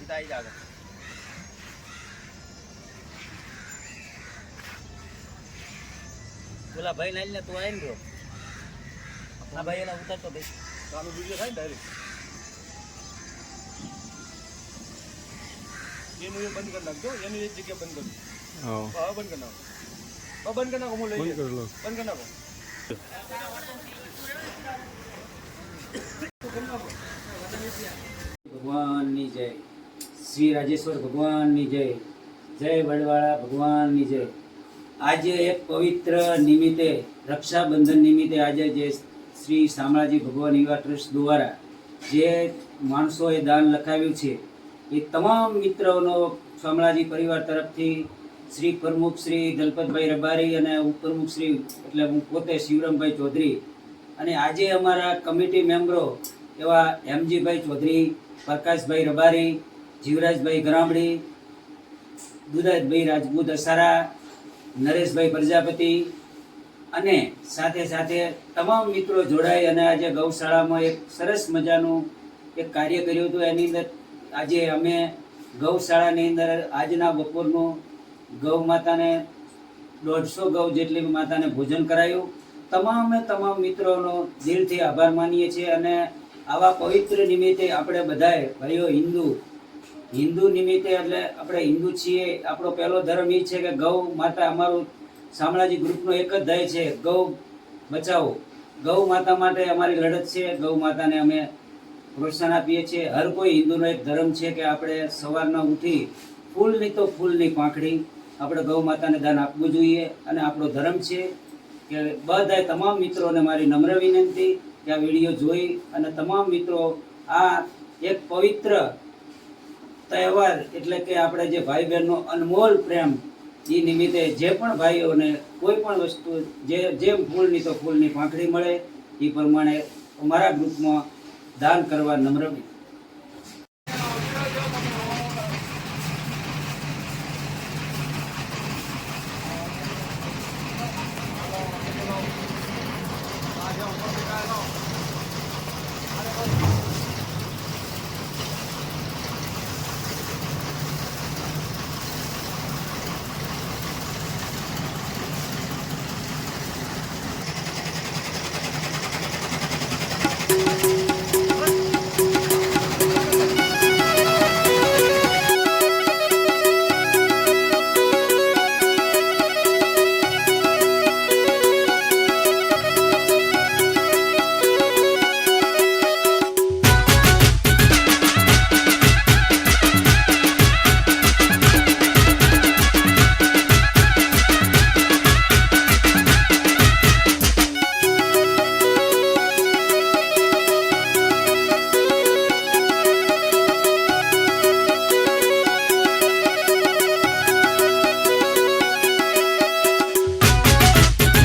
सीधा ही जाएगा बोला भाई नहीं तू आए रो हाँ भाई ना उतर तो भाई काम वीडियो था डायरेक्ट ये मुझे बंद करना दो ये नहीं जगह बंद कर हाँ बंद करना बंद करना को बोले बंद करना को भगवान ની જય શ્રી રાજેશ્વર ભગવાન ની જય જય વડવાળા ભગવાન ની જય આજે એક પવિત્ર નિમિત્તે રક્ષાબંધન નિમિત્તે આજે જે શ્રી શામળાજી ભગવાન યુવા ટ્રસ્ટ દ્વારા જે માણસોએ દાન લખાવ્યું છે એ તમામ મિત્રોનો શામળાજી પરિવાર તરફથી શ્રી પ્રમુખ શ્રી દલપતભાઈ રબારી અને ઉપપ્રમુખ શ્રી એટલે હું પોતે શિવરામભાઈ ચૌધરી અને આજે અમારા કમિટી મેમ્બરો એવા એમજીભાઈ ચૌધરી પ્રકાશભાઈ રબારી જીવરાજભાઈ ગરામડી દુદાતભાઈ રાજપૂત અસારા નરેશભાઈ પ્રજાપતિ અને સાથે સાથે તમામ મિત્રો જોડાઈ અને આજે ગૌશાળામાં એક સરસ મજાનું એક કાર્ય કર્યું હતું એની અંદર આજે અમે ગૌશાળાની અંદર આજના બપોરનું ગૌ માતાને 150 ગૌ જેટલી માતાને ભોજન કરાયું તમામ મિત્રોનો દિલથી આભાર માનીએ છીએ અને આવા પવિત્ર નિમિત્તે આપણે બધાએ ભાઈઓ હિન્દુ નિમિત્તે એટલે આપણે હિન્દુ છીએ આપણો પહેલો ધર્મ એ છે કે ગૌ માતા અમારું શામળાજી ગ્રુપનો એક જ ધ્યેય છે ગૌ બચાવો ગૌ માતા માટે અમારી લડત છે ગૌ માતાને અમે પ્રોત્સાહન આપીએ છીએ હર કોઈ હિન્દુનો એક ધર્મ છે કે આપણે સવારના ઉઠી ફૂલની તો ફૂલની પાંખડી આપણે ગૌ માતાને દાન આપવું જોઈએ અને આપણો ધર્મ છે કે બધાએ તમામ મિત્રોને મારી નમ્ર વિનંતી કે આ વિડીયો જોઈ અને તમામ મિત્રો આ એક પવિત્ર તહેવાર એટલે કે આપણે જે ભાઈ બહેનનો અનમોલ પ્રેમ એ નિમિત્તે જે પણ ભાઈઓને કોઈ પણ વસ્તુ જેમ ફૂલની તો ફૂલની પાંખડી મળે એ પ્રમાણે અમારા ગ્રુપમાં દાન કરવા નમ્ર